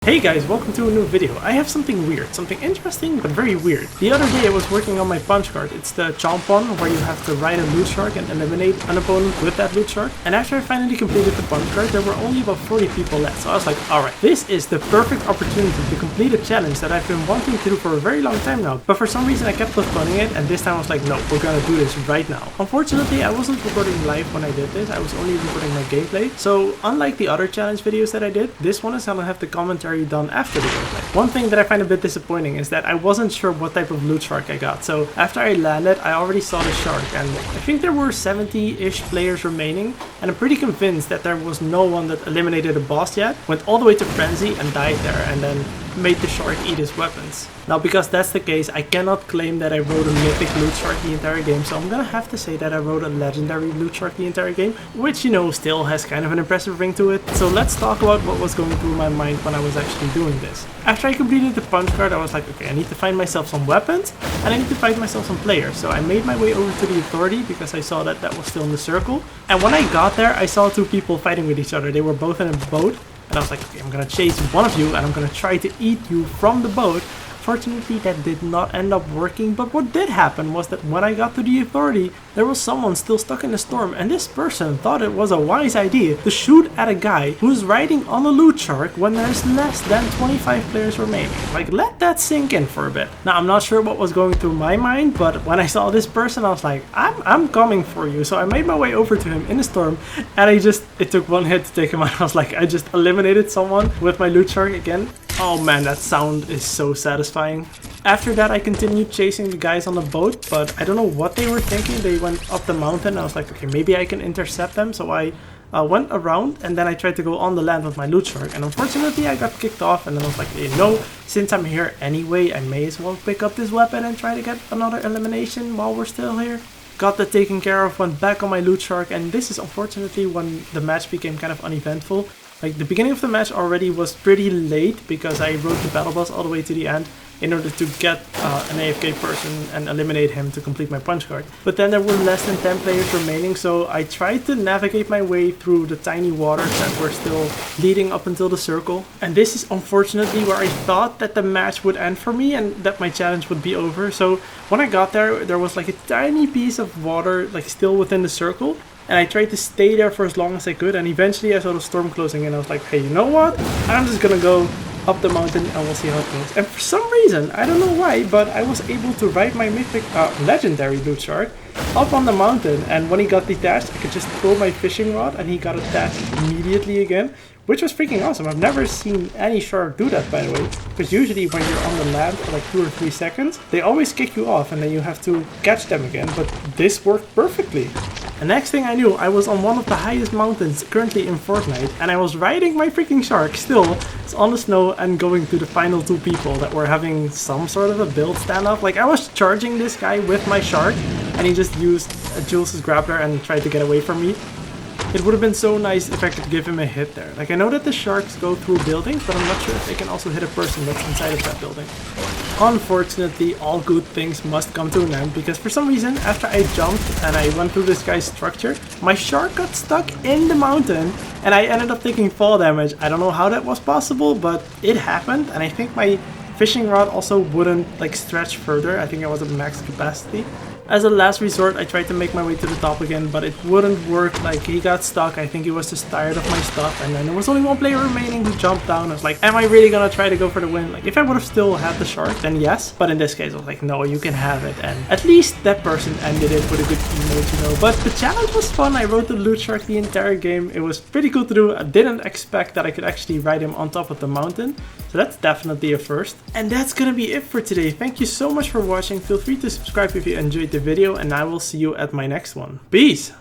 Hey guys, welcome to a new video. I have something weird, something interesting but very weird. The other day I was working on my Punchcard. It's the Chomp one where you have to ride a loot shark and eliminate an opponent with that loot shark. And after I finally completed the Punchcard, there were only about 40 people left. So I was like, alright, this is the perfect opportunity to complete a challenge that I've been wanting to do for a very long time now. But for some reason I kept postponing it, and this time I was like, no, we're gonna do this right now. Unfortunately, I wasn't recording live when I did this. I was only recording my gameplay. So unlike the other challenge videos that I did, this one is gonna have the commentary done after the gameplay. One thing that I find a bit disappointing is that I wasn't sure what type of loot shark I got. So after I landed, I already saw the shark, and I think there were 70-ish players remaining, and I'm pretty convinced that there was no one that eliminated a boss yet, went all the way to Frenzy and died there, and then made the shark eat his weapons. Now, because that's the case, I cannot claim that I rode a mythic loot shark the entire game, so I'm gonna have to say that I rode a legendary loot shark the entire game, which, you know, still has kind of an impressive ring to it. So let's talk about what was going through my mind when I was actually doing this. After I completed the Punchcard, I was like, okay, I need to find myself some weapons, and I need to find myself some players. So I made my way over to the authority because I saw that that was still in the circle. And when I got there, I saw two people fighting with each other. They were both in a boat. And I was like, okay, I'm gonna chase one of you and I'm gonna try to eat you from the boat. Fortunately, that did not end up working, but what did happen was that when I got to the authority, there was someone still stuck in the storm, and this person thought it was a wise idea to shoot at a guy who's riding on a loot shark when there's less than 25 players remaining. Like, let that sink in for a bit. Now, I'm not sure what was going through my mind, but when I saw this person, I was like, I'm coming for you. So I made my way over to him in the storm, and it took one hit to take him out. I was like, I just eliminated someone with my loot shark again. Oh man, that sound is so satisfying. After that, I continued chasing the guys on the boat, but I don't know what they were thinking. They went up the mountain. I was like, okay, maybe I can intercept them. So I went around, and then I tried to go on the land with my loot shark. And unfortunately, I got kicked off, and then I was like, hey, no, since I'm here anyway, I may as well pick up this weapon and try to get another elimination while we're still here. Got that taken care of, went back on my loot shark, and this is unfortunately when the match became kind of uneventful. Like, the beginning of the match already was pretty late because I rode the battle boss all the way to the end in order to get an AFK person and eliminate him to complete my Punchcard. But then there were less than 10 players remaining, so I tried to navigate my way through the tiny waters that were still leading up until the circle. And this is unfortunately where I thought that the match would end for me and that my challenge would be over. So when I got there, there was like a tiny piece of water like still within the circle. And I tried to stay there for as long as I could, and eventually I saw the storm closing in. I was like, hey, you know what? I'm just gonna go up the mountain and we'll see how it goes. And for some reason, I don't know why, but I was able to ride my mythic legendary loot shark up on the mountain, and when he got detached, I could just throw my fishing rod and he got attached immediately again, which was freaking awesome. I've never seen any shark do that, by the way, because usually when you're on the land for like 2 or 3 seconds, they always kick you off and then you have to catch them again, but this worked perfectly. And next thing I knew, I was on one of the highest mountains currently in Fortnite, and I was riding my freaking shark still on the snow and going to the final 2 people that were having some sort of a build standoff. Like, I was charging this guy with my shark, and he just used Jules' grappler and tried to get away from me. It would have been so nice if I could give him a hit there. Like, I know that the sharks go through buildings, but I'm not sure if they can also hit a person that's inside of that building. Unfortunately, all good things must come to an end, because for some reason, after I jumped and I went through this guy's structure, my shark got stuck in the mountain and I ended up taking fall damage. I don't know how that was possible, but it happened, and I think my fishing rod also wouldn't like stretch further. I think I was at max capacity. As a last resort, I tried to make my way to the top again, but it wouldn't work. Like, he got stuck. I think he was just tired of my stuff, and then there was only one player remaining who jumped down. I was like, am I really gonna try to go for the win? Like, if I would have still had the shark, then yes. But in this case, I was like, no, you can have it. And at least that person ended it with a good teammate, you know. But the challenge was fun. I rode the loot shark the entire game. It was pretty cool to do. I didn't expect that I could actually ride him on top of the mountain. So that's definitely a first. And that's gonna be it for today. Thank you so much for watching. Feel free to subscribe if you enjoyed the video, and I will see you at my next one. Peace!